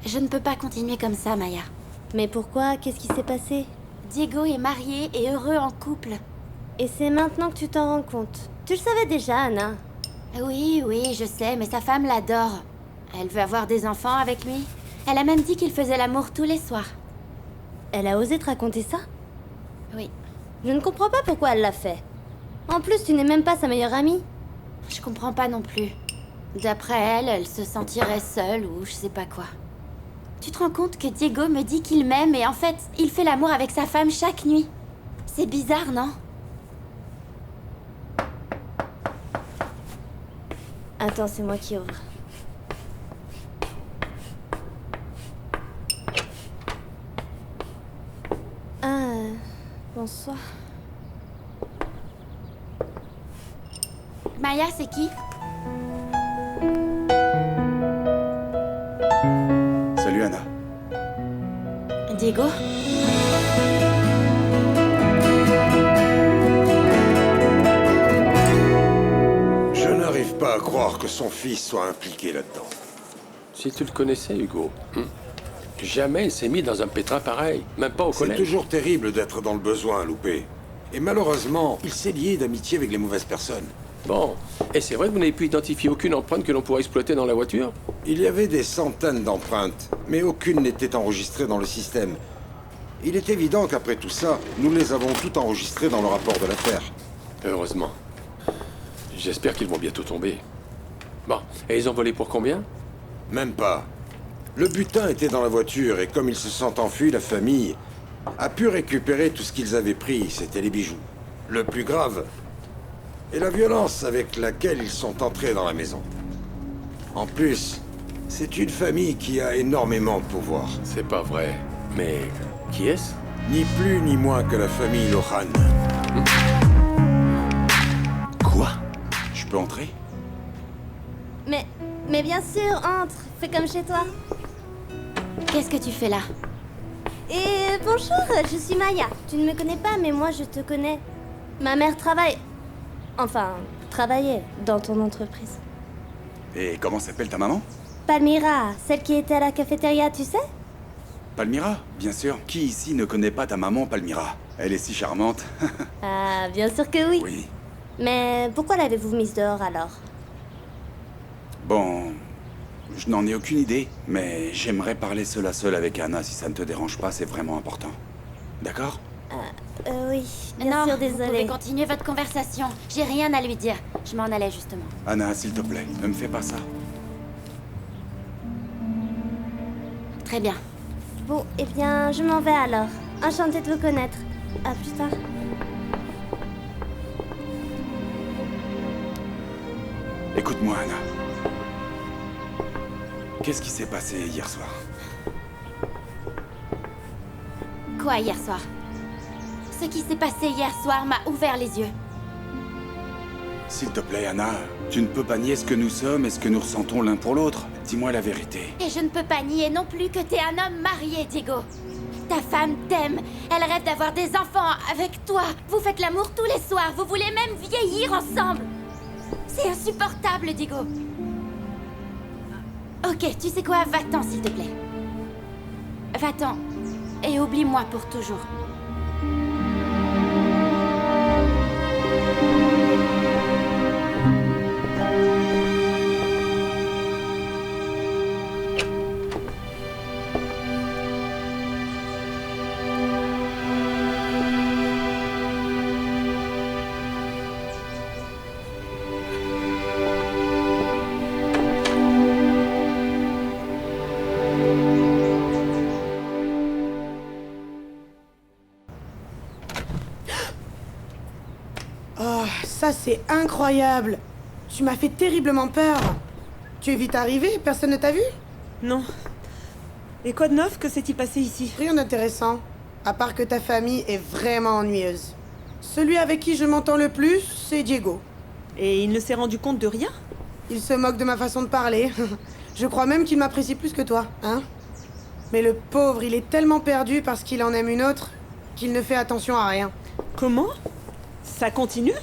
Je ne peux pas continuer comme ça, Maya. Mais pourquoi? Qu'est-ce qui s'est passé? Diego est marié et heureux en couple. Et c'est maintenant que tu t'en rends compte. Tu le savais déjà, Anna. Oui, je sais, mais sa femme l'adore. Elle veut avoir des enfants avec lui. Elle a même dit qu'il faisait l'amour tous les soirs. Elle a osé te raconter ça? Oui. Je ne comprends pas pourquoi elle l'a fait. En plus, tu n'es même pas sa meilleure amie. Je comprends pas non plus. D'après elle, elle se sentirait seule ou je sais pas quoi. Tu te rends compte que Diego me dit qu'il m'aime et en fait, il fait l'amour avec sa femme chaque nuit. C'est bizarre, non? Attends, c'est moi qui ouvre. Bonsoir. Maya, c'est qui? Salut Anna. Diego? Je n'arrive pas à croire que son fils soit impliqué là-dedans. Si tu le connaissais, Hugo, jamais il s'est mis dans un pétrin pareil, même pas au C'est collège. toujours terrible d'être dans le besoin, Loupé. Et malheureusement, il s'est lié d'amitié avec les mauvaises personnes. Bon, et c'est vrai que vous n'avez pu identifier aucune empreinte que l'on pourrait exploiter dans la voiture? Il y avait des centaines d'empreintes, mais aucune n'était enregistrée dans le système. Il est évident qu'après tout ça, nous les avons toutes enregistrées dans le rapport de l'affaire. Heureusement. J'espère qu'ils vont bientôt tomber. Bon, et ils ont volé pour combien? Même pas. Le butin était dans la voiture et comme ils se sont enfuis, la famille a pu récupérer tout ce qu'ils avaient pris, c'était les bijoux. Le plus grave est la violence avec laquelle ils sont entrés dans la maison. En plus, c'est une famille qui a énormément de pouvoir. C'est pas vrai. Mais qui est-ce? Ni plus ni moins que la famille Lohan. Quoi? Je peux entrer? Mais bien sûr, entre. Fais comme chez toi. Qu'est-ce que tu fais là? Et bonjour, je suis Maya. Tu ne me connais pas, mais moi je te connais. Ma mère travaille... Enfin, travaillait dans ton entreprise. Et comment s'appelle ta maman? Palmyra, celle qui était à la cafétéria, tu sais? Palmyra, bien sûr. Qui ici ne connaît pas ta maman, Palmyra? Elle est si charmante. Ah, bien sûr que oui. Oui. Mais pourquoi l'avez-vous mise dehors alors? Bon... Je n'en ai aucune idée, mais j'aimerais parler seul à seul avec Anna si ça ne te dérange pas, c'est vraiment important. D'accord? Oui, bien Non, sûr, vous pouvez désolée. continuer votre conversation. J'ai rien à lui dire. Je m'en allais justement. Anna, s'il te plaît, ne me fais pas ça. Très bien. Bon, eh bien, je m'en vais alors. Enchantée de vous connaître. À plus tard. Écoute-moi, Anna. Qu'est-ce qui s'est passé hier soir? Quoi hier soir? Ce qui s'est passé hier soir m'a ouvert les yeux. S'il te plaît, Anna, tu ne peux pas nier ce que nous sommes et ce que nous ressentons l'un pour l'autre. Dis-moi la vérité. Et je ne peux pas nier non plus que t'es un homme marié, Diego. Ta femme t'aime. Elle rêve d'avoir des enfants avec toi. Vous faites l'amour tous les soirs. Vous voulez même vieillir ensemble. C'est insupportable, Diego. Ok, tu sais quoi? Va-t'en, s'il te plaît. Va-t'en. Et oublie-moi pour toujours. Oh, ça c'est incroyable. Tu m'as fait terriblement peur. Tu es vite arrivé, personne ne t'a vu? Non. Et quoi de neuf? Que s'est-il passé ici? Rien d'intéressant, à part que ta famille est vraiment ennuyeuse. Celui avec qui je m'entends le plus, c'est Diego. Et il ne s'est rendu compte de rien? Il se moque de ma façon de parler. Je crois même qu'il m'apprécie plus que toi, hein? Mais le pauvre, il est tellement perdu parce qu'il en aime une autre qu'il ne fait attention à rien. Comment? Ça continue?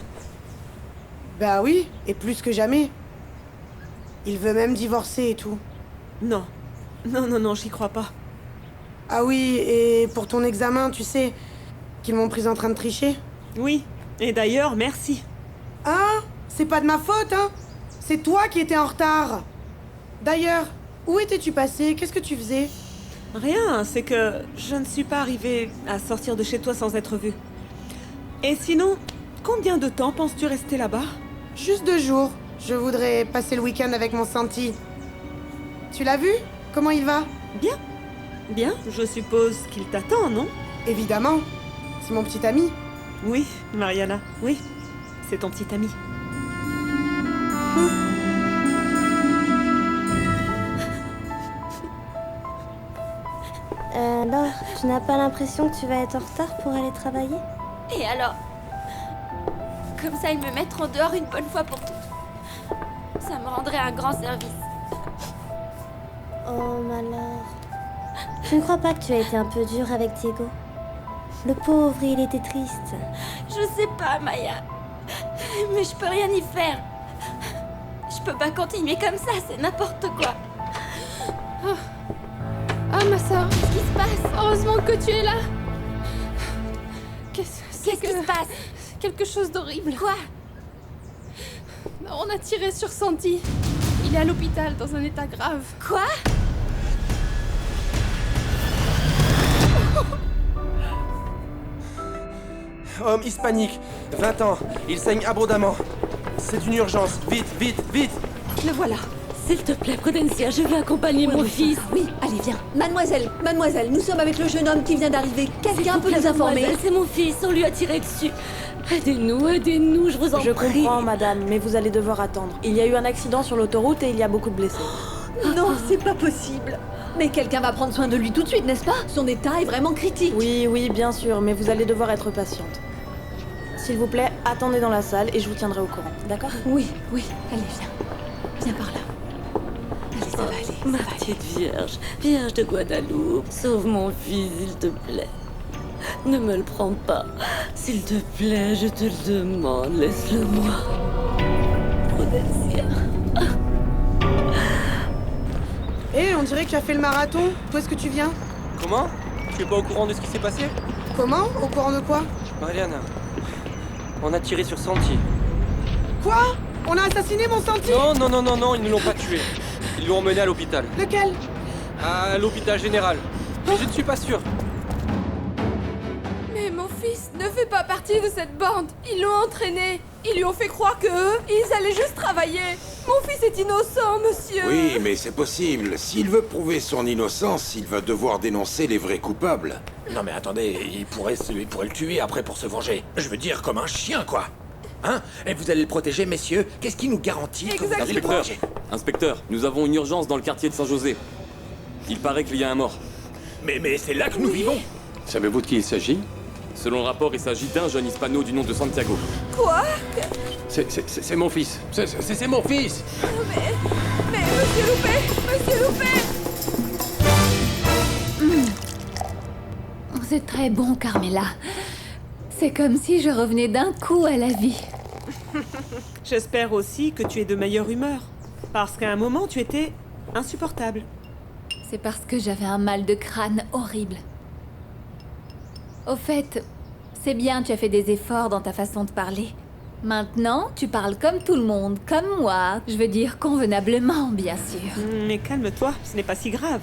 Bah oui, et plus que jamais. Il veut même divorcer et tout. Non. Non, non, non, j'y crois pas. Ah oui, et pour ton examen, tu sais, qu'ils m'ont prise en train de tricher. Oui, et d'ailleurs, merci. Ah, c'est pas de ma faute, hein. C'est toi qui étais en retard. D'ailleurs, où étais-tu passé? Qu'est-ce que tu faisais? Rien, c'est que je ne suis pas arrivée à sortir de chez toi sans être vue. Et sinon, combien de temps penses-tu rester là-bas? Juste 2 jours. Je voudrais passer le week-end avec mon Santi. Tu l'as vu? Comment il va? Bien. Bien, je suppose qu'il t'attend, non? Évidemment. C'est mon petit ami. Oui, Mariana, oui. C'est ton petit ami. Alors, tu n'as pas l'impression que tu vas être en retard pour aller travailler? Et alors? Comme ça, ils me mettront dehors une bonne fois pour toutes. Ça me rendrait un grand service. Oh, malheur. Je ne crois pas que tu as été un peu dur avec Diego. Le pauvre, il était triste. Je sais pas, Maya. Mais je peux rien y faire. Je peux pas continuer comme ça, c'est n'importe quoi. Ah, ma sœur, Qu'est-ce qui se passe? heureusement que tu es là. Qu'est-ce Qu'est-ce qui se passe? Quelque chose d'horrible. Quoi? On a tiré sur Santi. Il est à l'hôpital dans un état grave. Quoi? Homme hispanique, 20 ans, il saigne abondamment. C'est une urgence, vite, vite, vite! Le voilà. S'il te plaît, Prudencia, je veux accompagner mon fils. Oui, allez, viens. Mademoiselle, nous sommes avec le jeune homme qui vient d'arriver. Quelqu'un peut nous informer? Mademoiselle, c'est mon fils, on lui a tiré dessus. Aidez-nous, je vous en Je prie. comprends, madame, mais vous allez devoir attendre. Il y a eu un accident sur l'autoroute et il y a beaucoup de blessés. Non, c'est pas possible. Mais quelqu'un va prendre soin de lui tout de suite, n'est-ce pas? Son état est vraiment critique. Oui, bien sûr, mais vous allez devoir être patiente. S'il vous plaît, attendez dans la salle et je vous tiendrai au courant, d'accord? Oui, allez, viens. Viens par là. Allez, ça va aller. Ma petite Vierge, Vierge de Guadeloupe, sauve mon fils, s'il te plaît. Ne me le prends pas. S'il te plaît, je te le demande, laisse-le-moi. Prudencia. Eh, on dirait que tu as fait le marathon. D'où est-ce que tu viens? Comment? Tu es pas au courant de ce qui s'est passé? Comment? Au courant de quoi? Mariana, on a tiré sur Santi. Quoi? On a assassiné mon Santi? Non, ils ne l'ont pas tué. Ils l'ont emmené à l'hôpital. Lequel? À l'hôpital général. Mais je ne suis pas sûr. Mais mon fils ne fait pas partie de cette bande. Ils l'ont entraîné. Ils lui ont fait croire que eux, ils allaient juste travailler. Mon fils est innocent, monsieur. Oui, mais c'est possible. S'il veut prouver son innocence, il va devoir dénoncer les vrais coupables. Non mais attendez, il pourrait le tuer après pour se venger. Je veux dire, comme un chien, quoi. Hein? Et vous allez le protéger, messieurs? Qu'est-ce qui nous garantit que vous allez le protéger? Inspecteur, nous avons une urgence dans le quartier de Saint-José. Il paraît qu'il y a un mort. Mais c'est là que nous vivons. Savez-vous de qui il s'agit? Selon le rapport, il s'agit d'un jeune hispano du nom de Santiago. Quoi? C'est mon fils. C'est mon fils. Mais Monsieur Loupé! C'est très bon, Carmela. C'est comme si je revenais d'un coup à la vie. J'espère aussi que tu es de meilleure humeur. Parce qu'à un moment, tu étais insupportable. C'est parce que j'avais un mal de crâne horrible. Au fait, c'est bien, tu as fait des efforts dans ta façon de parler. Maintenant, tu parles comme tout le monde, comme moi. Je veux dire convenablement, bien sûr. Mais calme-toi, ce n'est pas si grave.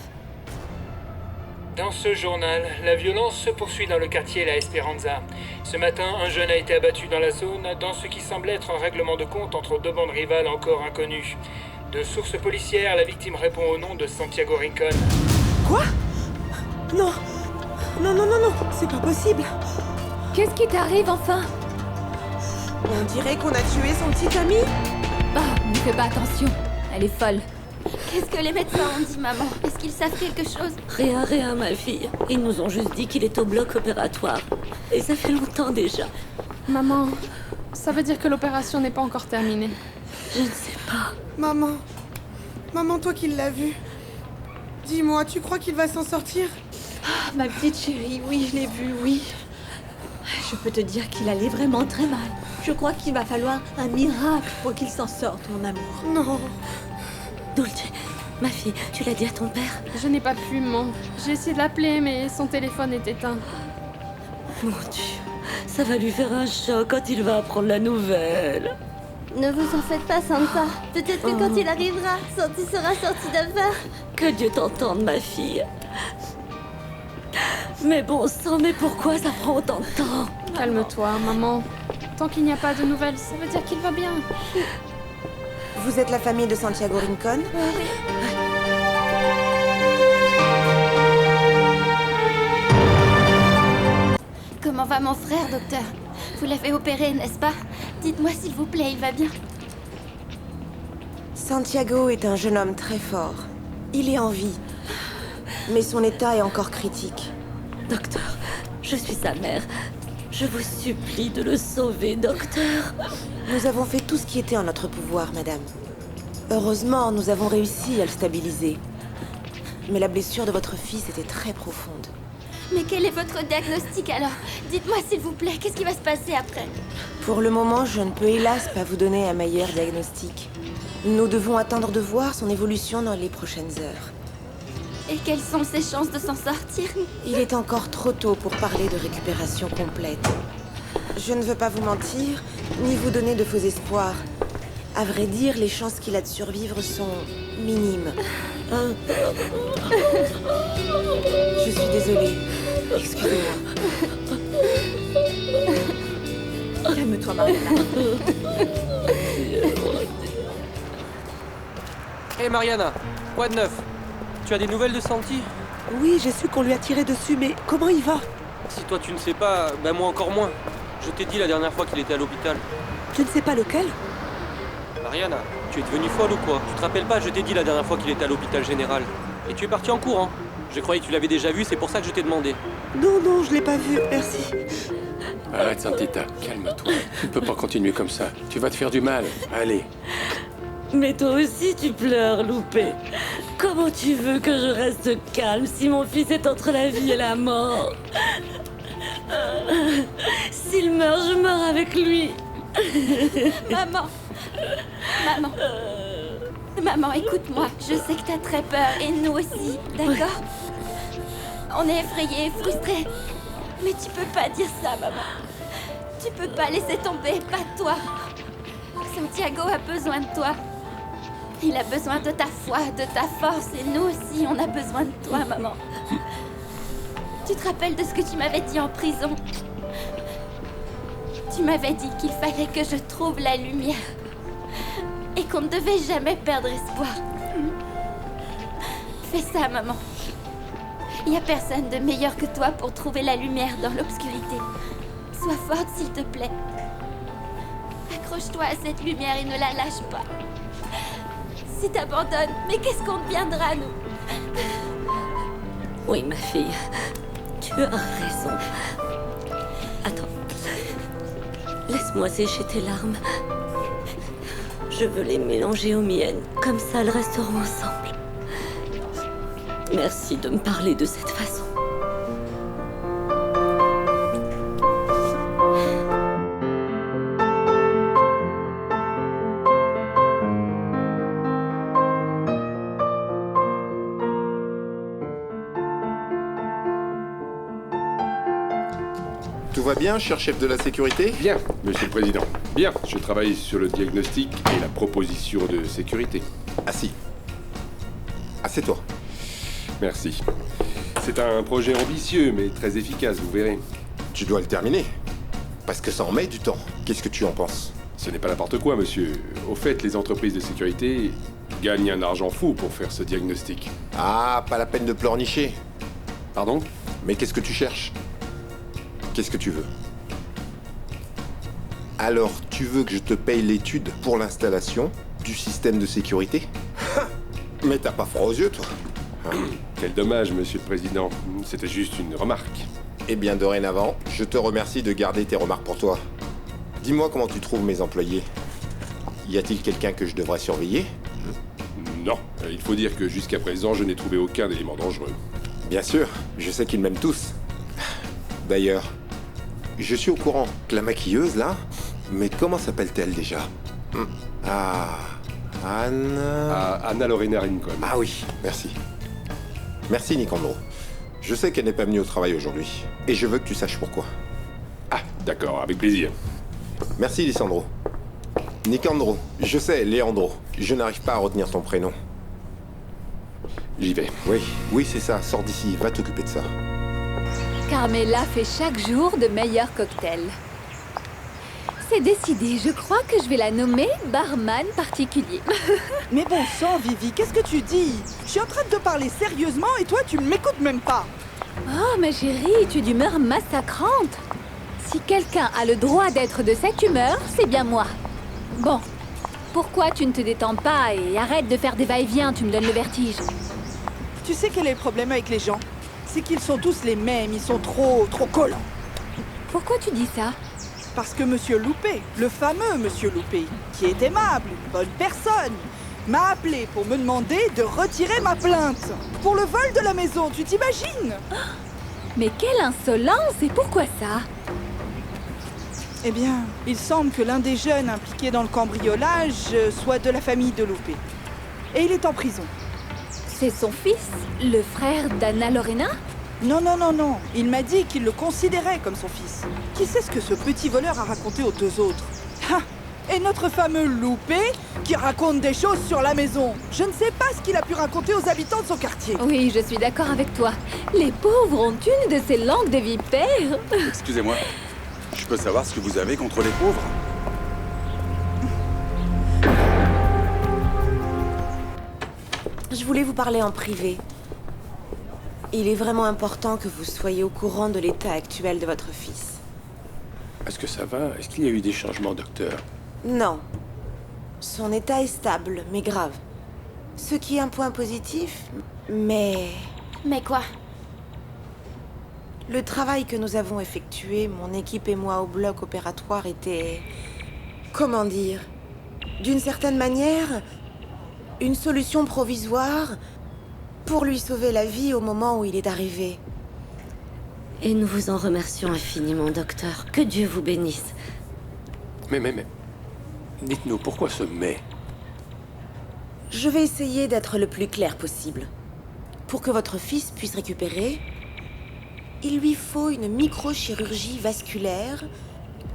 Dans ce journal, la violence se poursuit dans le quartier La Esperanza. Ce matin, un jeune a été abattu dans la zone dans ce qui semble être un règlement de compte entre deux bandes rivales encore inconnues. De sources policières, la victime répond au nom de Santiago Rincon. Quoi? Non, c'est pas possible. Qu'est-ce qui t'arrive enfin? On dirait qu'on a tué son petit ami. Oh, ne fais pas attention, elle est folle. Qu'est-ce que les médecins ont dit, maman? Est-ce qu'ils savent quelque chose? Rien, ma fille. Ils nous ont juste dit qu'il est au bloc opératoire. Et ça fait longtemps déjà. Maman, ça veut dire que l'opération n'est pas encore terminée. Je ne sais pas. Maman, toi qui l'as vu. Dis-moi, tu crois qu'il va s'en sortir? Ah, ma petite chérie, oui, je l'ai vu, oui. Je peux te dire qu'il allait vraiment très mal. Je crois qu'il va falloir un miracle pour qu'il s'en sorte, mon amour. Non. Dulce, Ma fille, tu l'as dit à ton père? Je n'ai pas pu, maman. J'ai essayé de l'appeler, mais son téléphone est éteint. Mon Dieu, ça va lui faire un choc quand il va apprendre la nouvelle. Ne vous en faites pas, Santa. Peut-être que quand il arrivera, Santi sera sorti d'affaire. Que Dieu t'entende, ma fille. Mais bon sang, mais pourquoi ça prend autant de temps? Calme-toi, maman. Tant qu'il n'y a pas de nouvelles, ça veut dire qu'il va bien. Vous êtes la famille de Santiago Rincon? Comment va mon frère, docteur? Vous l'avez opéré, n'est-ce pas? Dites-moi s'il vous plaît, il va bien? Santiago est un jeune homme très fort. Il est en vie. Mais son état est encore critique. Docteur, je suis sa mère. Je vous supplie de le sauver, docteur. Nous avons fait tout ce qui était en notre pouvoir, madame. Heureusement, nous avons réussi à le stabiliser. Mais la blessure de votre fils était très profonde. Mais quel est votre diagnostic alors? Dites-moi s'il vous plaît, qu'est-ce qui va se passer après? Pour le moment, je ne peux hélas pas vous donner un meilleur diagnostic. Nous devons attendre de voir son évolution dans les prochaines heures. Et quelles sont ses chances de s'en sortir? Il est encore trop tôt pour parler de récupération complète. Je ne veux pas vous mentir, ni vous donner de faux espoirs. À vrai dire, les chances qu'il a de survivre sont minimes. Je suis désolée. Excusez-moi. Calme-toi, Mariana. Hé Mariana, quoi de neuf? Tu as des nouvelles de Santi? Oui, j'ai su qu'on lui a tiré dessus, mais comment il va? Si toi tu ne sais pas, ben moi encore moins. Je t'ai dit la dernière fois qu'il était à l'hôpital. Tu ne sais pas lequel? Mariana, tu es devenue folle ou quoi? Tu te rappelles pas, je t'ai dit la dernière fois qu'il était à l'hôpital général. Et tu es parti en courant. Je croyais que tu l'avais déjà vu, c'est pour ça que je t'ai demandé. Non, non, je l'ai pas vu, merci. Arrête, Santita, calme-toi. Tu ne peux pas continuer comme ça. Tu vas te faire du mal. Allez. Mais toi aussi tu pleures, Loupé. Comment tu veux que je reste calme si mon fils est entre la vie et la mort? S'il meurt, je meurs avec lui. Maman. Maman. Maman, écoute-moi. Je sais que t'as très peur, et nous aussi, d'accord? On est effrayés, frustrés. Mais tu peux pas dire ça, maman. Tu peux pas laisser tomber, pas toi. Santiago a besoin de toi. Il a besoin de ta foi, de ta force, et nous aussi, on a besoin de toi, maman. Tu te rappelles de ce que tu m'avais dit en prison? Tu m'avais dit qu'il fallait que je trouve la lumière. Et qu'on ne devait jamais perdre espoir. Fais ça, maman. Il n'y a personne de meilleur que toi pour trouver la lumière dans l'obscurité. Sois forte, s'il te plaît. Accroche-toi à cette lumière et ne la lâche pas. Si t'abandonnes, mais qu'est-ce qu'on deviendra, nous? Oui, ma fille. Tu as raison. Attends. Laisse-moi sécher tes larmes. Je veux les mélanger aux miennes. Comme ça, elles resteront ensemble. Merci de me parler de cette façon. Tout va bien, cher chef de la sécurité? Bien, monsieur le président. Bien, je travaille sur le diagnostic et la proposition de sécurité. Assis. Assieds-toi. Merci. C'est un projet ambitieux, mais très efficace, vous verrez. Tu dois le terminer. Parce que ça en met du temps. Qu'est-ce que tu en penses? Ce n'est pas n'importe quoi, monsieur. Au fait, les entreprises de sécurité gagnent un argent fou pour faire ce diagnostic. Ah, pas la peine de pleurnicher. Pardon? Mais qu'est-ce que tu cherches? Qu'est-ce que tu veux? Alors, tu veux que je te paye l'étude pour l'installation du système de sécurité? Mais t'as pas froid aux yeux, toi? Quel dommage, monsieur le président. C'était juste une remarque. Eh bien, dorénavant, je te remercie de garder tes remarques pour toi. Dis-moi comment tu trouves mes employés. Y a-t-il quelqu'un que je devrais surveiller? Non. Il faut dire que jusqu'à présent, je n'ai trouvé aucun élément dangereux. Bien sûr, je sais qu'ils m'aiment tous. D'ailleurs, je suis au courant que la maquilleuse, là, mais comment s'appelle-t-elle déjà? Ah, Anna Lorena Rincon. Ah oui, merci. Merci, Nicandro. Je sais qu'elle n'est pas venue au travail aujourd'hui. Et je veux que tu saches pourquoi. Ah, d'accord, avec plaisir. Merci, Lisandro. Nicandro, je sais, Leandro. Je n'arrive pas à retenir ton prénom. J'y vais. Oui, c'est ça. Sors d'ici, va t'occuper de ça. Carmela fait chaque jour de meilleurs cocktails. C'est décidé, je crois que je vais la nommer barman particulier. Mais bon sang, Vivi, qu'est-ce que tu dis? Je suis en train de te parler sérieusement et toi, tu ne m'écoutes même pas. Oh, ma chérie, tu es d'humeur massacrante. Si quelqu'un a le droit d'être de cette humeur, c'est bien moi. Bon, pourquoi tu ne te détends pas et arrête de faire des va-et-vient, tu me donnes le vertige. Tu sais quel est le problème avec les gens? C'est qu'ils sont tous les mêmes, ils sont trop collants. Pourquoi tu dis ça? Parce que Monsieur Loupé, le fameux Monsieur Loupé, qui est aimable, une bonne personne, m'a appelé pour me demander de retirer ma plainte. Pour le vol de la maison, tu t'imagines? Mais quelle insolence! Et pourquoi ça? Eh bien, il semble que l'un des jeunes impliqués dans le cambriolage soit de la famille de Loupé. Et il est en prison. C'est son fils, le frère d'Anna Lorena? Non. Il m'a dit qu'il le considérait comme son fils. Qui sait ce que ce petit voleur a raconté aux deux autres? Et notre fameux Loupé qui raconte des choses sur la maison. Je ne sais pas ce qu'il a pu raconter aux habitants de son quartier. Oui, je suis d'accord avec toi. Les pauvres ont une de ces langues de vipère. Excusez-moi, je peux savoir ce que vous avez contre les pauvres? Je voulais vous parler en privé. Il est vraiment important que vous soyez au courant de l'état actuel de votre fils. Est-ce que ça va? Est-ce qu'il y a eu des changements, docteur? Non. Son état est stable, mais grave. Ce qui est un point positif, mais... Mais quoi? Le travail que nous avons effectué, mon équipe et moi au bloc opératoire était... Comment dire? D'une certaine manière, une solution provisoire pour lui sauver la vie au moment où il est arrivé. Et nous vous en remercions infiniment, docteur. Que Dieu vous bénisse. Mais... Dites-nous, pourquoi ce mais? Je vais essayer d'être le plus clair possible. Pour que votre fils puisse récupérer, il lui faut une microchirurgie vasculaire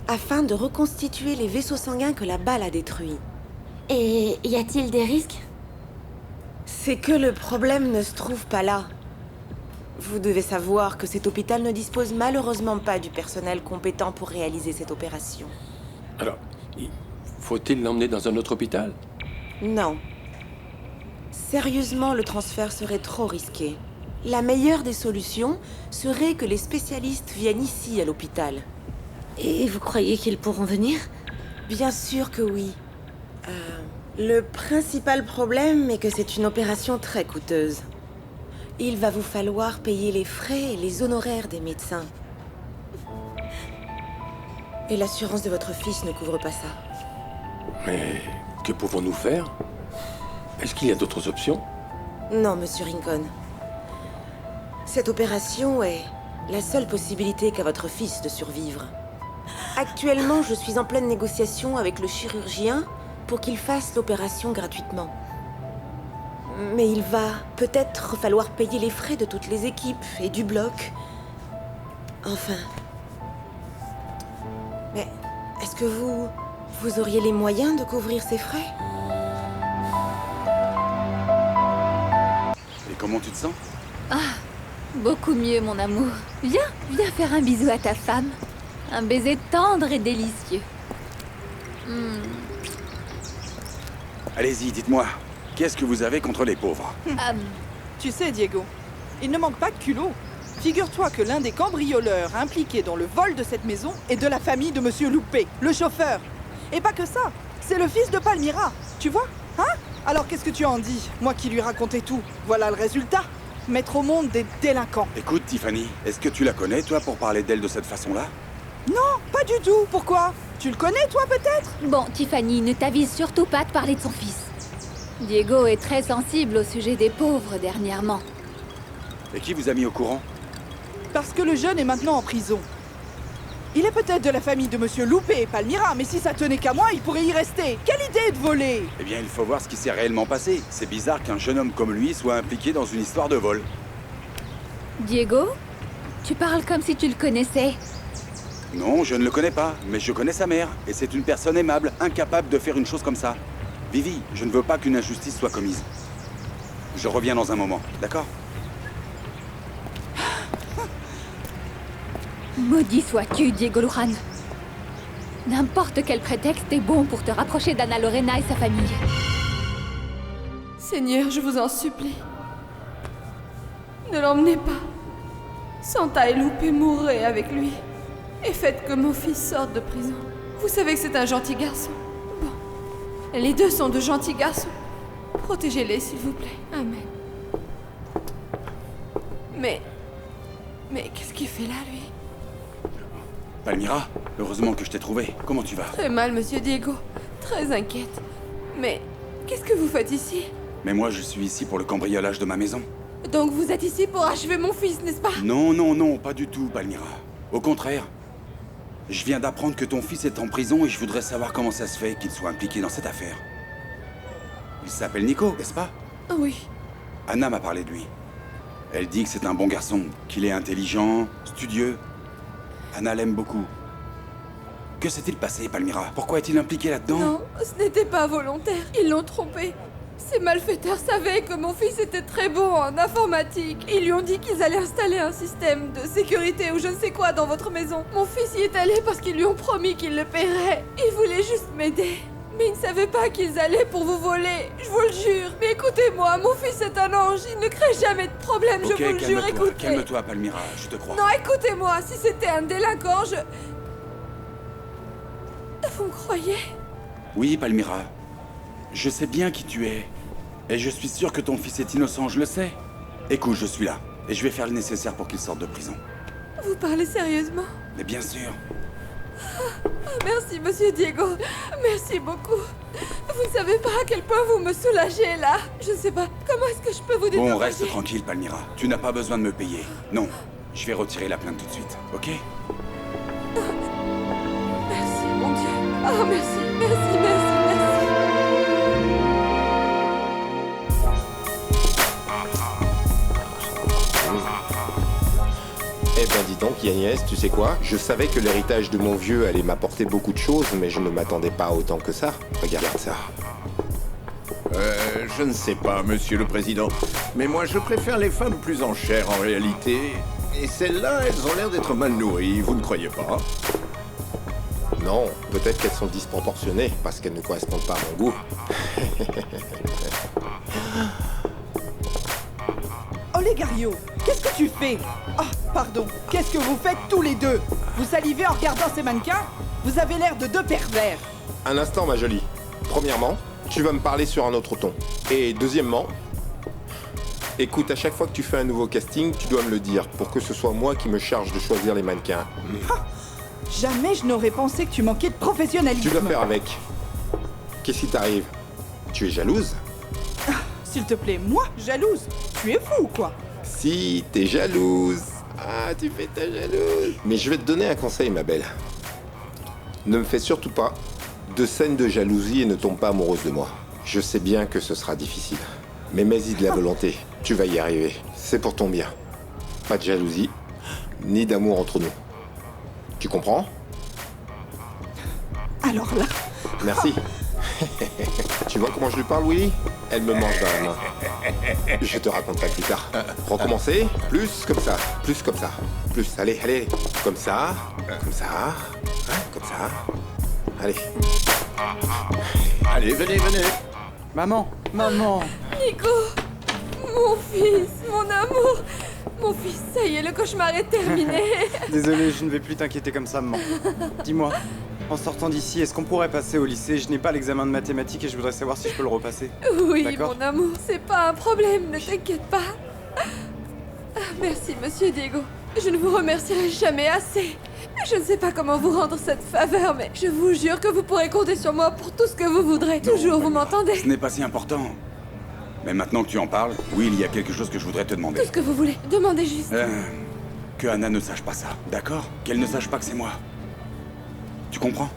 afin de reconstituer les vaisseaux sanguins que la balle a détruits. Et y a-t-il des risques? C'est que le problème ne se trouve pas là. Vous devez savoir que cet hôpital ne dispose malheureusement pas du personnel compétent pour réaliser cette opération. Alors, faut-il l'emmener dans un autre hôpital? Non. Sérieusement, le transfert serait trop risqué. La meilleure des solutions serait que les spécialistes viennent ici à l'hôpital. Et vous croyez qu'ils pourront venir? Bien sûr que oui. Le principal problème est que c'est une opération très coûteuse. Il va vous falloir payer les frais et les honoraires des médecins. Et l'assurance de votre fils ne couvre pas ça. Mais que pouvons-nous faire? Est-ce qu'il y a d'autres options? Non, monsieur Rincon. Cette opération est la seule possibilité qu'a votre fils de survivre. Actuellement, je suis en pleine négociation avec le chirurgien pour qu'il fasse l'opération gratuitement. Mais il va peut-être falloir payer les frais de toutes les équipes et du bloc. Enfin... Mais est-ce que vous auriez les moyens de couvrir ces frais? Et comment tu te sens? Ah, beaucoup mieux, mon amour. Viens faire un bisou à ta femme. Un baiser tendre et délicieux. Allez-y, dites-moi, qu'est-ce que vous avez contre les pauvres? Tu sais, Diego, il ne manque pas de culot. Figure-toi que l'un des cambrioleurs impliqués dans le vol de cette maison est de la famille de Monsieur Loupé, le chauffeur. Et pas que ça, c'est le fils de Palmyra, tu vois? Hein? Alors qu'est-ce que tu en dis? Moi qui lui racontais tout, voilà le résultat. Mettre au monde des délinquants. Écoute, Tiffany, est-ce que tu la connais, toi, pour parler d'elle de cette façon-là? Non, pas du tout. Pourquoi? Tu le connais, toi, peut-être? Bon, Tiffany, ne t'avise surtout pas de parler de son fils. Diego est très sensible au sujet des pauvres dernièrement. Et qui vous a mis au courant? Parce que le jeune est maintenant en prison. Il est peut-être de la famille de Monsieur Loupé et Palmyra, mais si ça tenait qu'à moi, il pourrait y rester. Quelle idée de voler! Eh bien, il faut voir ce qui s'est réellement passé. C'est bizarre qu'un jeune homme comme lui soit impliqué dans une histoire de vol. Diego? Tu parles comme si tu le connaissais. Non, je ne le connais pas, mais je connais sa mère. Et c'est une personne aimable, incapable de faire une chose comme ça. Vivi, je ne veux pas qu'une injustice soit commise. Je reviens dans un moment, d'accord? Maudit sois-tu, Diego Luján. N'importe quel prétexte est bon pour te rapprocher d'Anna Lorena et sa famille. Seigneur, je vous en supplie. Ne l'emmenez pas. Santa et Loupé mourraient avec lui. Et faites que mon fils sorte de prison. Vous savez que c'est un gentil garçon. Bon. Les deux sont de gentils garçons. Protégez-les, s'il vous plaît. Amen. Mais qu'est-ce qu'il fait là, lui? Palmyra, heureusement que je t'ai trouvé. Comment tu vas? Très mal, monsieur Diego. Très inquiète. Mais qu'est-ce que vous faites ici? Mais moi, je suis ici pour le cambriolage de ma maison. Donc vous êtes ici pour achever mon fils, n'est-ce pas? Non, non, non, pas du tout, Palmyra. Au contraire. Je viens d'apprendre que ton fils est en prison et je voudrais savoir comment ça se fait qu'il soit impliqué dans cette affaire. Il s'appelle Nico, n'est-ce pas? Oui. Anna m'a parlé de lui. Elle dit que c'est un bon garçon, qu'il est intelligent, studieux. Anna l'aime beaucoup. Que s'est-il passé, Palmyra? Pourquoi est-il impliqué là-dedans? Non, ce n'était pas volontaire. Ils l'ont trompé. Ces malfaiteurs savaient que mon fils était très bon en informatique. Ils lui ont dit qu'ils allaient installer un système de sécurité ou je ne sais quoi dans votre maison. Mon fils y est allé parce qu'ils lui ont promis qu'ils le paieraient. Ils voulaient juste m'aider. Mais ils ne savaient pas qu'ils allaient pour vous voler. Je vous le jure. Mais écoutez-moi, mon fils est un ange. Il ne crée jamais de problème, je vous le jure. Écoutez. Calme-toi, Palmyra, je te crois. Non, écoutez-moi. Si c'était un délinquant, je... Vous me croyez? Oui, Palmyra. Je sais bien qui tu es. Et je suis sûr que ton fils est innocent, je le sais. Écoute, je suis là. Et je vais faire le nécessaire pour qu'il sorte de prison. Vous parlez sérieusement? Mais bien sûr. Merci, monsieur Diego. Merci beaucoup. Vous ne savez pas à quel point vous me soulagez, là. Je ne sais pas. Comment est-ce que je peux vous dédommager? Bon, reste tranquille, Palmyra. Tu n'as pas besoin de me payer. Non. Je vais retirer la plainte tout de suite, ok? Merci, mon Dieu. Oh, merci, merci, merci, merci. Eh ben dis donc, Yagnès, tu sais quoi? Je savais que l'héritage de mon vieux allait m'apporter beaucoup de choses, mais je ne m'attendais pas à autant que ça. Regarde ça. Je ne sais pas, monsieur le président. Mais moi, je préfère les femmes plus en chair, en réalité. Et celles-là, elles ont l'air d'être mal nourries, vous ne croyez pas? Non, peut-être qu'elles sont disproportionnées, parce qu'elles ne correspondent pas à mon goût. Olegario, qu'est-ce que tu fais? Ah, pardon, qu'est-ce que vous faites tous les deux? Vous salivez en regardant ces mannequins? Vous avez l'air de deux pervers. Un instant, ma jolie. Premièrement, tu vas me parler sur un autre ton. Et deuxièmement, écoute, à chaque fois que tu fais un nouveau casting, tu dois me le dire, pour que ce soit moi qui me charge de choisir les mannequins. Ah, jamais je n'aurais pensé que tu manquais de professionnalisme. Tu dois faire avec. Qu'est-ce qui t'arrive? Tu es jalouse? S'il te plaît, moi, jalouse? Tu es fou, quoi? Si, t'es jalouse. Ah, tu fais ta jalouse. Mais je vais te donner un conseil, ma belle. Ne me fais surtout pas de scènes de jalousie et ne tombe pas amoureuse de moi. Je sais bien que ce sera difficile. Mais mets-y de la volonté. Tu vas y arriver. C'est pour ton bien. Pas de jalousie, ni d'amour entre nous. Tu comprends? Alors là... Merci. Tu vois comment je lui parle, Willy? Elle me mange dans la main. Je te raconterai plus tard. Recommencer? Plus comme ça. Plus comme ça. Plus. Allez, allez. Comme ça. Comme ça. Hein, comme ça. Allez. Allez, venez, venez. Maman, maman. Nico, mon fils, mon amour. Mon fils, ça y est, le cauchemar est terminé. Désolé, je ne vais plus t'inquiéter comme ça, maman. Dis-moi, en sortant d'ici, est-ce qu'on pourrait passer au lycée? Je n'ai pas l'examen de mathématiques et je voudrais savoir si je peux le repasser. Oui, mon amour, c'est pas un problème, ne t'inquiète pas. Ah, merci, monsieur Diego. Je ne vous remercierai jamais assez. Je ne sais pas comment vous rendre cette faveur, mais je vous jure que vous pourrez compter sur moi pour tout ce que vous voudrez. Toujours, vous m'entendez? Ce n'est pas si important. Mais maintenant que tu en parles, oui, il y a quelque chose que je voudrais te demander. Tout ce que vous voulez, demandez juste. Que Anna ne sache pas ça, d'accord? Qu'elle ne sache pas que c'est moi. Tu comprends?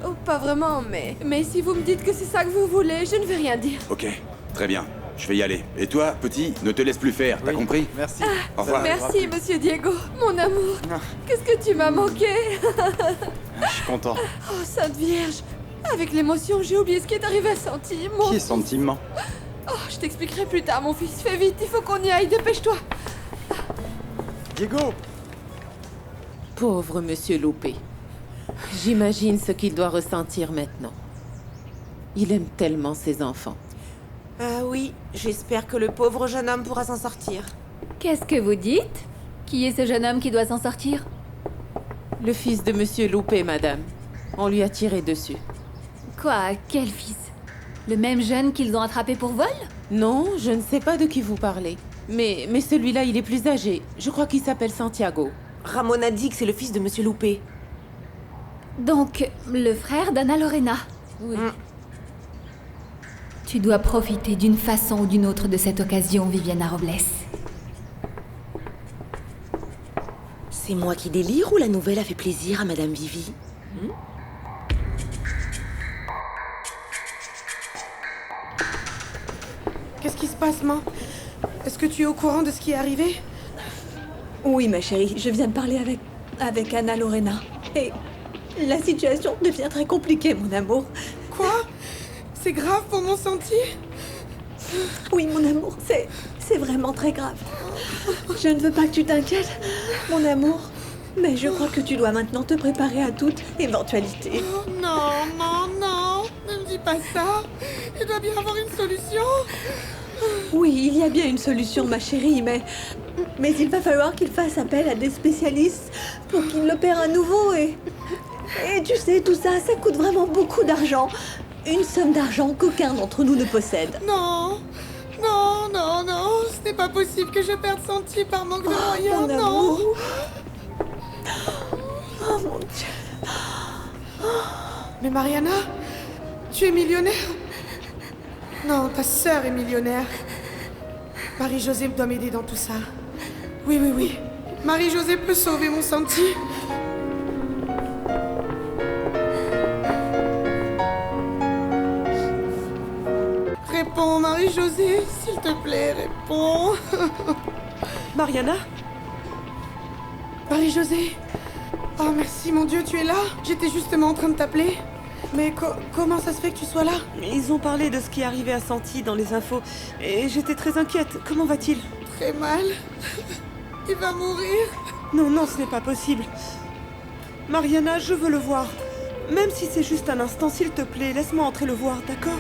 Oh, pas vraiment, mais si vous me dites que c'est ça que vous voulez, je ne vais rien dire. Ok, très bien. Je vais y aller. Et toi, petit, ne te laisse plus faire, t'as compris? Merci. Au revoir. Merci, monsieur Diego, mon amour. Qu'est-ce que tu m'as manqué? Je suis content. Oh, Sainte Vierge. Avec l'émotion, j'ai oublié ce qui est arrivé à Santi, mon... Qui est Sentiment? Oh, je t'expliquerai plus tard, mon fils. Fais vite, il faut qu'on y aille, dépêche-toi. Diego! Pauvre monsieur Loupé. J'imagine ce qu'il doit ressentir maintenant. Il aime tellement ses enfants. Ah oui, j'espère que le pauvre jeune homme pourra s'en sortir. Qu'est-ce que vous dites? Qui est ce jeune homme qui doit s'en sortir? Le fils de monsieur Loupé, madame. On lui a tiré dessus. Quoi? Quel fils? Le même jeune qu'ils ont attrapé pour vol? Non, je ne sais pas de qui vous parlez. Mais celui-là, il est plus âgé. Je crois qu'il s'appelle Santiago. Ramon a dit que c'est le fils de monsieur Loupé. Donc, le frère d'Anna Lorena. Oui. Tu dois profiter d'une façon ou d'une autre de cette occasion, Viviana Robles. C'est moi qui délire ou la nouvelle a fait plaisir à Madame Vivi? Qu'est-ce qui se passe, maman? Est-ce que tu es au courant de ce qui est arrivé? Oui, ma chérie, je viens de parler avec Anna Lorena. Et la situation devient très compliquée, mon amour. Quoi? C'est grave pour mon Santi? Oui, mon amour, c'est vraiment très grave. Je ne veux pas que tu t'inquiètes, mon amour. Mais je crois que tu dois maintenant te préparer à toute éventualité. Oh, non, non, ne me dis pas ça. Il doit bien avoir une solution. Oui, il y a bien une solution, ma chérie, mais il va falloir qu'il fasse appel à des spécialistes pour qu'il l'opère à nouveau et tu sais, tout ça, ça coûte vraiment beaucoup d'argent. Une somme d'argent qu'aucun d'entre nous ne possède. Non, non, non, non, ce n'est pas possible que je perde Santi par manque de moyens, mon non. amour. Oh mon Dieu. Mais Mariana, tu es millionnaire? Non, ta sœur est millionnaire. Marie-Josée doit m'aider dans tout ça. Oui, oui, oui. Marie-Josée peut sauver mon Santi. Réponds, Marie-Josée, s'il te plaît, réponds. Mariana? Marie-Josée. Oh, merci, mon Dieu, tu es là? J'étais justement en train de t'appeler. Mais comment ça se fait que tu sois là? Ils ont parlé de ce qui est arrivé à Santi dans les infos, et j'étais très inquiète. Comment va-t-il? Très mal. Il va mourir. Non, non, ce n'est pas possible. Mariana, je veux le voir. Même si c'est juste un instant, s'il te plaît, laisse-moi entrer le voir, d'accord?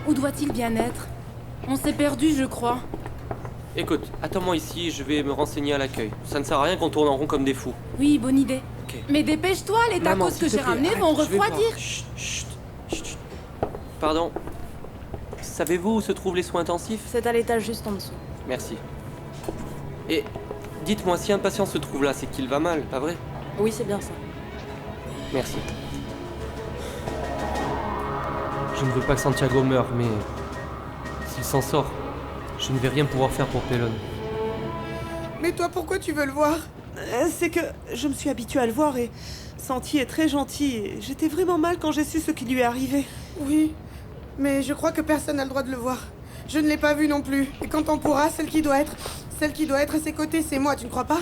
Où doit-il bien être? On s'est perdu, je crois. Écoute, attends-moi ici, je vais me renseigner à l'accueil. Ça ne sert à rien qu'on tourne en rond comme des fous. Oui, bonne idée. Ok. Mais dépêche-toi, les Maman, tacos que s'il te j'ai plaît, ramenés arrête, vont je vais refroidir. voir. Chut, chut, chut. Pardon. Savez-vous où se trouvent les soins intensifs? C'est à l'étage juste en dessous. Merci. Et dites-moi, si un patient se trouve là, c'est qu'il va mal, pas vrai? Oui, c'est bien ça. Merci. Je ne veux pas que Santiago meure, mais s'il s'en sort, je ne vais rien pouvoir faire pour Pelon. Mais toi, pourquoi tu veux le voir? C'est que je me suis habituée à le voir et Santi est très gentil. Et j'étais vraiment mal quand j'ai su ce qui lui est arrivé. Oui, mais je crois que personne n'a le droit de le voir. Je ne l'ai pas vu non plus. Et quand on pourra, celle qui doit être à ses côtés, c'est moi, tu ne crois pas?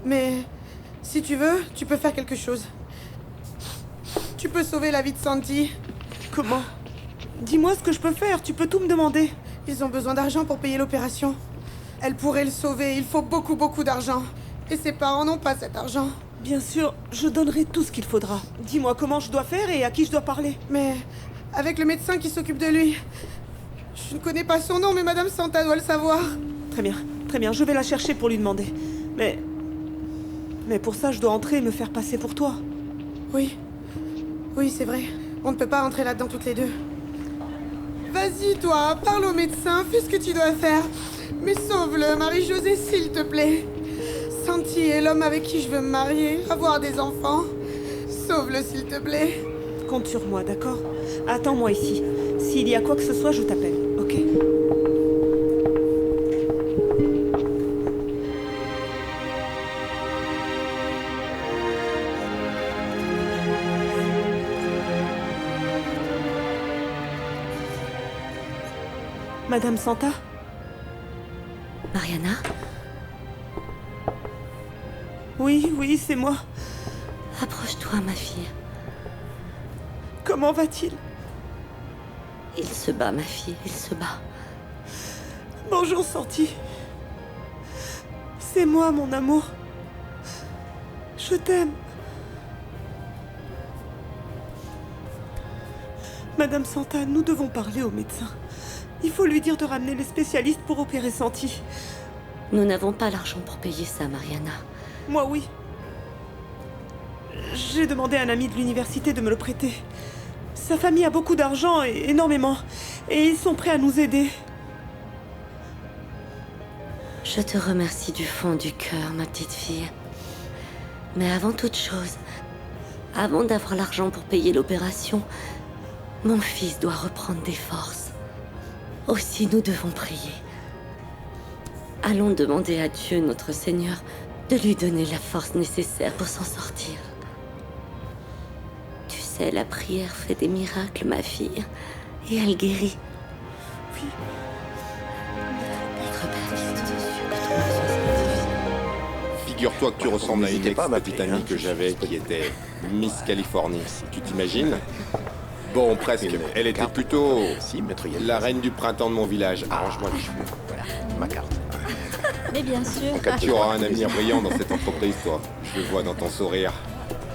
Mais si tu veux, tu peux faire quelque chose. Tu peux sauver la vie de Santi. Comment? Dis-moi ce que je peux faire, tu peux tout me demander. Ils ont besoin d'argent pour payer l'opération. Elle pourrait le sauver, il faut beaucoup, beaucoup d'argent. Et ses parents n'ont pas cet argent. Bien sûr, je donnerai tout ce qu'il faudra. Dis-moi comment je dois faire et à qui je dois parler. Mais avec le médecin qui s'occupe de lui. Je ne connais pas son nom, mais Madame Santa doit le savoir. Très bien, je vais la chercher pour lui demander. Mais pour ça, je dois entrer et me faire passer pour toi. Oui, c'est vrai. On ne peut pas entrer là-dedans toutes les deux. Vas-y, toi, parle au médecin, fais ce que tu dois faire. Mais sauve-le, Marie-Josée, s'il te plaît. Santi est l'homme avec qui je veux me marier, avoir des enfants. Sauve-le, s'il te plaît. Compte sur moi, d'accord? Attends-moi ici. S'il y a quoi que ce soit, je t'appelle, ok? Madame Santa? Mariana? Oui, oui, c'est moi. Approche-toi, ma fille. Comment va-t-il? Il se bat, ma fille, il se bat. Bonjour, Santi. C'est moi, mon amour. Je t'aime. Madame Santa, nous devons parler au médecin. Il faut lui dire de ramener les spécialistes pour opérer Santi. Nous n'avons pas l'argent pour payer ça, Mariana. Moi, oui. J'ai demandé à un ami de l'université de me le prêter. Sa famille a beaucoup d'argent, et énormément. Et ils sont prêts à nous aider. Je te remercie du fond du cœur, ma petite fille. Mais avant toute chose, avant d'avoir l'argent pour payer l'opération, mon fils doit reprendre des forces. Aussi, nous devons prier. Allons demander à Dieu, notre Seigneur, de lui donner la force nécessaire pour s'en sortir. Tu sais, la prière fait des miracles, ma fille, et elle guérit. Oui. Notre Père qui es aux cieux, que ton nom soit sanctifié. Figure-toi que tu ressembles à une N'hésitez pas à ex-petite m'appeler, amie hein. que j'avais qui était Miss Californie. Tu t'imagines? Bon, presque. Elle était plutôt la reine du printemps de mon village. Arrange-moi les cheveux. Voilà, ma carte. Mais bien sûr. Tu auras un avenir brillant dans cette entreprise, toi. Je le vois dans ton sourire.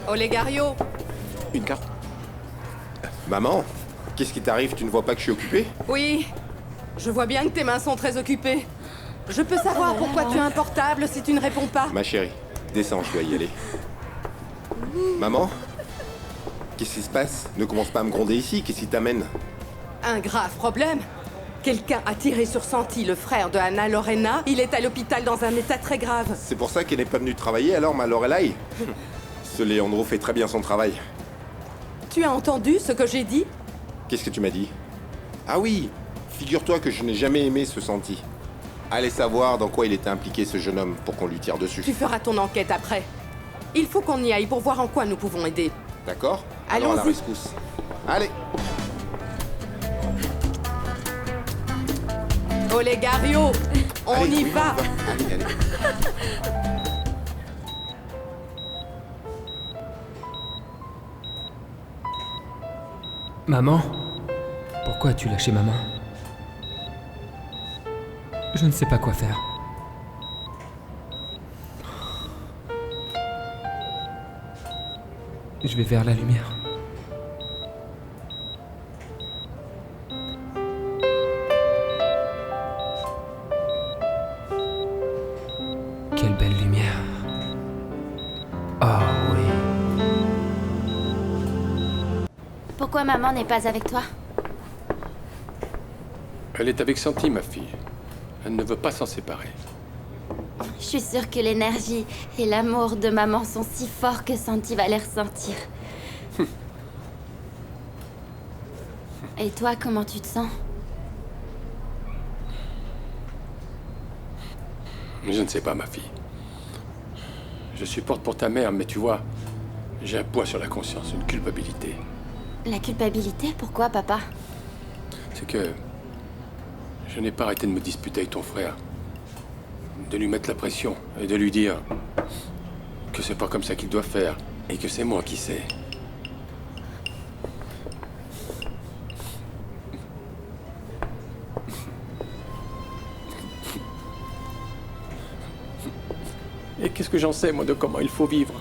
Olegario, Une carte. Maman, qu'est-ce qui t'arrive? Tu ne vois pas que je suis occupé? oui. Je vois bien que tes mains sont très occupées. Je peux savoir pourquoi tu as un portable si tu ne réponds pas? Ma chérie, descends, je dois y aller. Maman? Qu'est-ce qui se passe? Ne commence pas à me gronder ici, qu'est-ce qui t'amène? Un grave problème. Quelqu'un a tiré sur Santi, le frère de Anna Lorena. Il est à l'hôpital dans un état très grave. C'est pour ça qu'elle n'est pas venue travailler alors, ma Lorelai? Ce Leandro fait très bien son travail. Tu as entendu ce que j'ai dit? Qu'est-ce que tu m'as dit? Ah oui, figure-toi que je n'ai jamais aimé ce Santi. Allez savoir dans quoi il était impliqué, ce jeune homme, pour qu'on lui tire dessus. Tu feras ton enquête après. Il faut qu'on y aille pour voir en quoi nous pouvons aider. D'accord? Allons à la Allons-y. rescousse. Allez! Olegario, on Allez, y oui, va. Allez, allez. Maman? Pourquoi as-tu lâché ma main? Je ne sais pas quoi faire. Je vais vers la lumière. Quelle belle lumière. Oh oui. Pourquoi maman n'est pas avec toi? Elle est avec Santi, ma fille. Elle ne veut pas s'en séparer. Je suis sûre que l'énergie et l'amour de maman sont si forts que Santi va les ressentir. Et toi, comment tu te sens? Je ne sais pas, ma fille. Je supporte pour ta mère, mais tu vois, j'ai un poids sur la conscience, une culpabilité. La culpabilité? Pourquoi, papa? C'est que je n'ai pas arrêté de me disputer avec ton frère. De lui mettre la pression et de lui dire que c'est pas comme ça qu'il doit faire et que c'est moi qui sais. Et qu'est-ce que j'en sais, moi, de comment il faut vivre?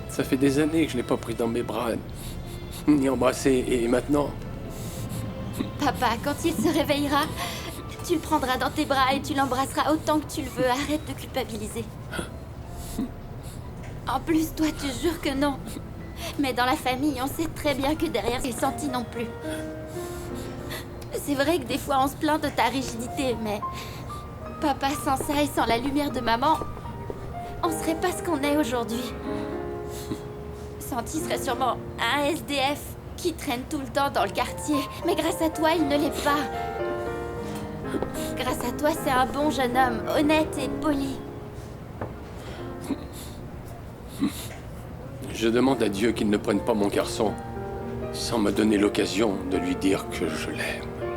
Ça fait des années que je l'ai pas pris dans mes bras, ni embrassé, et maintenant... Papa, quand il se réveillera, tu le prendras dans tes bras et tu l'embrasseras autant que tu le veux. Arrête de culpabiliser. En plus, toi, tu jures que non. Mais dans la famille, on sait très bien que derrière, c'est Santi non plus. C'est vrai que des fois, on se plaint de ta rigidité, mais... Papa, sans ça et sans la lumière de maman, on serait pas ce qu'on est aujourd'hui. Santi serait sûrement un SDF qui traîne tout le temps dans le quartier. Mais grâce à toi, il ne l'est pas. Grâce à toi, c'est un bon jeune homme, honnête et poli. Je demande à Dieu qu'il ne prenne pas mon garçon sans me donner l'occasion de lui dire que je l'aime.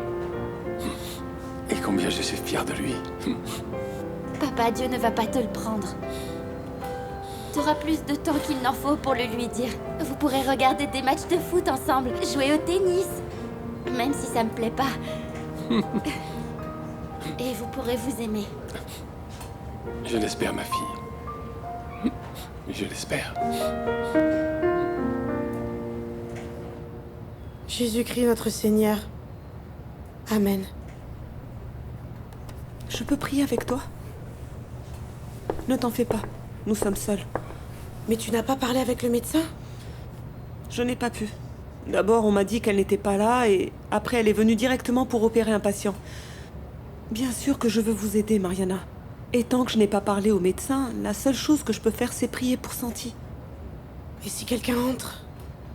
combien je suis fier de lui. Papa, Dieu ne va pas te le prendre. T'auras plus de temps qu'il n'en faut pour le lui dire. Vous pourrez regarder des matchs de foot ensemble, jouer au tennis. Même si ça me plaît pas. Et vous pourrez vous aimer. Je l'espère, ma fille. Je l'espère. Jésus-Christ notre Seigneur. Amen. Je peux prier avec toi? Ne t'en fais pas, nous sommes seuls. Mais tu n'as pas parlé avec le médecin? Je n'ai pas pu. D'abord, on m'a dit qu'elle n'était pas là et après, elle est venue directement pour opérer un patient. Bien sûr que je veux vous aider, Mariana. Et tant que je n'ai pas parlé au médecin, la seule chose que je peux faire, c'est prier pour Santi. Et si quelqu'un entre?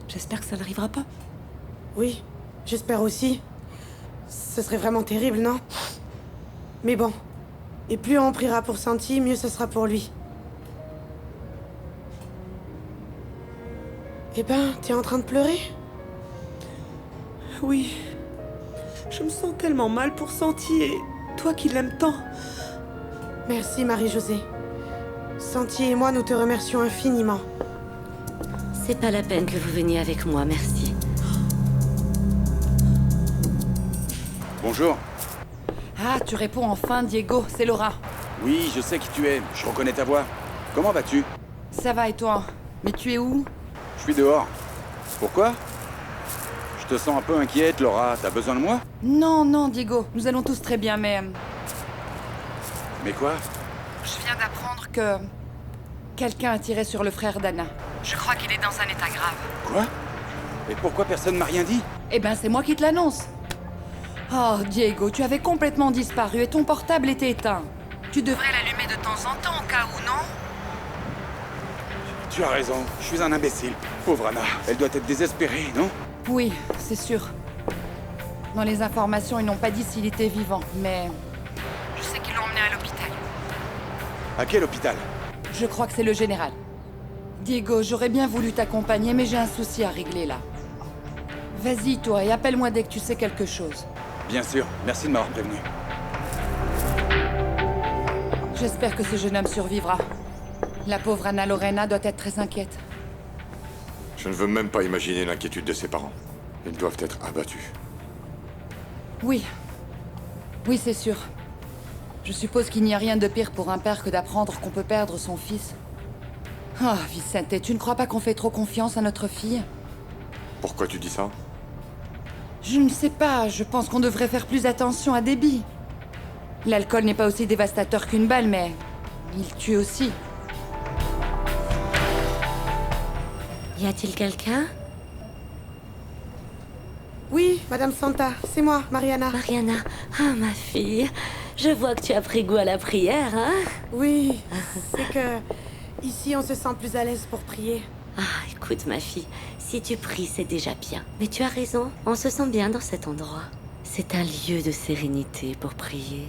J'espère que ça n'arrivera pas. Oui, j'espère aussi. Ce serait vraiment terrible, non? Mais bon. Et plus on priera pour Santi, mieux ce sera pour lui. Eh ben, t'es en train de pleurer? Oui. Je me sens tellement mal pour Santi et toi qui l'aimes tant. Merci, Marie-Josée. Santi et moi, nous te remercions infiniment. C'est pas la peine que vous veniez avec moi, merci. Bonjour. Ah, tu réponds enfin, Diego, c'est Laura. Oui, je sais qui tu es. Je reconnais ta voix. Comment vas-tu? Ça va et toi? Mais tu es où? Je suis dehors. Pourquoi? Je te sens un peu inquiète, Laura. T'as besoin de moi? Non, non, Diego, nous allons tous très bien, mais... Mais quoi? Je viens d'apprendre que... quelqu'un a tiré sur le frère d'Anna. Je crois qu'il est dans un état grave. Quoi? Et pourquoi personne m'a rien dit? Eh ben, c'est moi qui te l'annonce. Oh, Diego, tu avais complètement disparu et ton portable était éteint. Tu devrais l'allumer de temps en temps, au cas où, non? Tu as raison. Je suis un imbécile. Pauvre Anna. Elle doit être désespérée, non? Oui, c'est sûr. Dans les informations, ils n'ont pas dit s'il était vivant, mais... je sais qu'ils l'ont emmené à l'hôpital. À quel hôpital? Je crois que c'est le général. Diego, j'aurais bien voulu t'accompagner, mais j'ai un souci à régler, là. Vas-y, toi, et appelle-moi dès que tu sais quelque chose. Bien sûr. Merci de m'avoir prévenu. J'espère que ce jeune homme survivra. La pauvre Anna Lorena doit être très inquiète. Je ne veux même pas imaginer l'inquiétude de ses parents. Ils doivent être abattus. Oui. Oui, c'est sûr. Je suppose qu'il n'y a rien de pire pour un père que d'apprendre qu'on peut perdre son fils. Ah, Vicente, tu ne crois pas qu'on fait trop confiance à notre fille? Pourquoi tu dis ça? Je ne sais pas, je pense qu'on devrait faire plus attention à Debbie. L'alcool n'est pas aussi dévastateur qu'une balle, mais il tue aussi. Y a-t-il quelqu'un? Oui, Madame Santa, c'est moi, Mariana. Mariana, ah ma fille, je vois que tu as pris goût à la prière, hein? Oui, c'est que ici on se sent plus à l'aise pour prier. Ah, écoute ma fille, si tu pries, c'est déjà bien. Mais tu as raison, on se sent bien dans cet endroit. C'est un lieu de sérénité pour prier.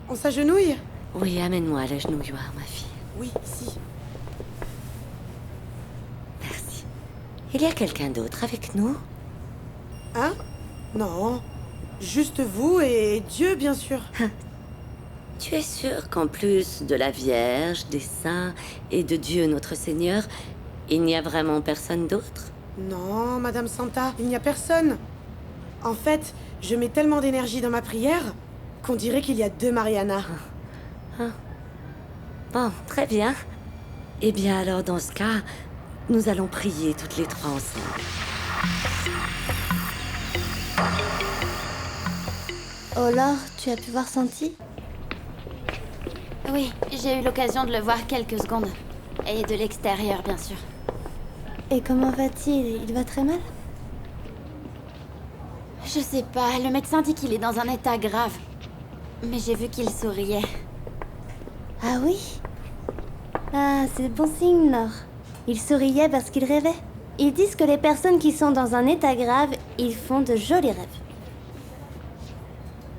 On s'agenouille? Oui, amène-moi à l'agenouilloir, ma fille. Oui, ici. Merci. Il y a quelqu'un d'autre avec nous? Hein? Non. Juste vous et Dieu, bien sûr. Tu es sûr qu'en plus de la Vierge, des saints et de Dieu notre Seigneur, il n'y a vraiment personne d'autre? Non, Madame Santa, il n'y a personne. En fait, je mets tellement d'énergie dans ma prière qu'on dirait qu'il y a deux Mariana. Bon, très bien. Eh bien alors, dans ce cas, nous allons prier toutes les trois ensemble. Oh Laure, tu as pu voir Santi? Oui, j'ai eu l'occasion de le voir quelques secondes. Et de l'extérieur, bien sûr. Et comment va-t-il? Il va très mal? Je sais pas, le médecin dit qu'il est dans un état grave. Mais j'ai vu qu'il souriait. Ah oui? Ah, c'est bon signe, Laure. Il souriait parce qu'il rêvait. Ils disent que les personnes qui sont dans un état grave, ils font de jolis rêves.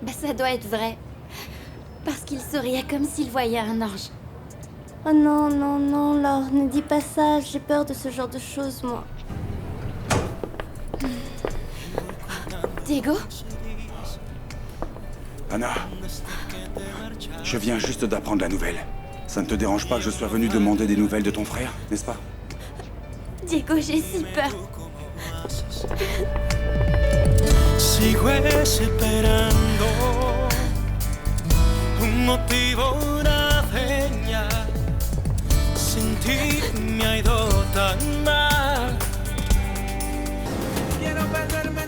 Bah ça doit être vrai. Parce qu'il souriait comme s'il voyait un ange. Oh non, non, non, Laure, ne dis pas ça. J'ai peur de ce genre de choses, moi. Diego? Anna, je viens juste d'apprendre la nouvelle. Ça ne te dérange pas que je sois venu demander des nouvelles de ton frère, n'est-ce pas? Diego, j'ai si peur. Sigo esperando un motivo, una señal. Sin ti me ha ido tan mal. Quiero perderme